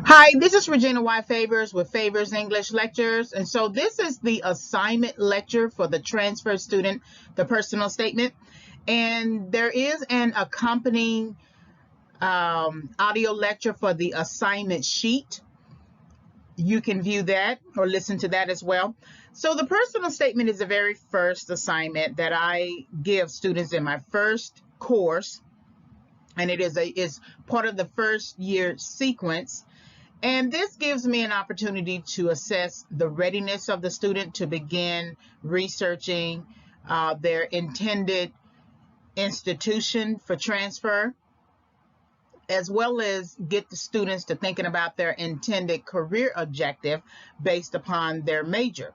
Hi, this is Regina Y. Favors with Favors English Lectures. And so this is the assignment lecture for the transfer student, the personal statement. And there is an accompanying audio lecture for the assignment sheet. You can view that or listen to that as well. So the personal statement is the very first assignment that I give students in my first course. And it is part of the first year sequence. And this gives me an opportunity to assess the readiness of the student to begin researching their intended institution for transfer, as well as get the students to thinking about their intended career objective based upon their major.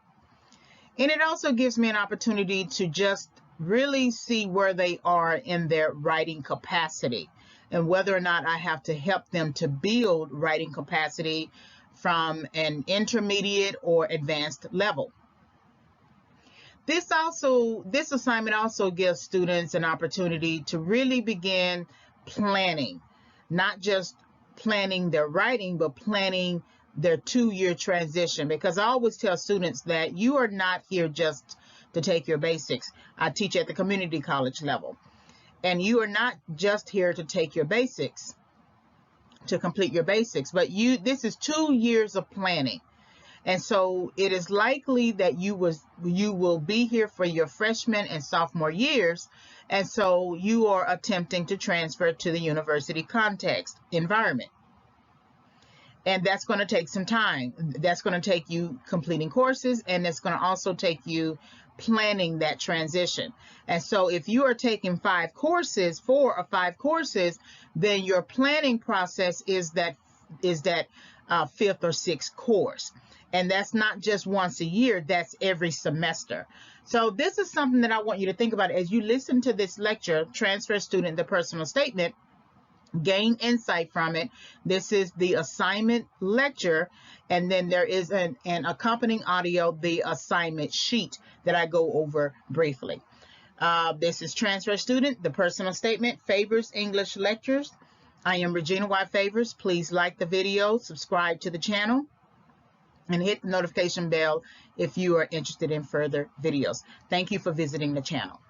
And it also gives me an opportunity to just really see where they are in their writing capacity and whether or not I have to help them to build writing capacity from an intermediate or advanced level. This assignment also gives students an opportunity to really begin planning, not just planning their writing, but planning their 2-year transition, because I always tell students that you are not here just to take your basics. I teach at the community college level, and you are not just here to take your basics, to complete your basics, but this is 2 years of planning. And so it is likely that you will be here for your freshman and sophomore years, and so you are attempting to transfer to the university context environment. And that's going to take some time. That's going to take you completing courses, and it's going to also take you planning that transition. And so if you are taking 4 or 5 courses, then your planning process is that 5th or 6th course. And that's not just once a year, that's every semester. So this is something that I want you to think about as you listen to this lecture, Transfer Student, the Personal Statement. Gain insight from it. This is the assignment lecture, and then there is an accompanying audio, the assignment sheet, that I go over briefly. This is Transfer Student, the Personal Statement, Favors English Lectures. I am Regina Y. Favors. Please like the video, subscribe to the channel, and hit the notification bell if you are interested in further videos. Thank you for visiting the channel.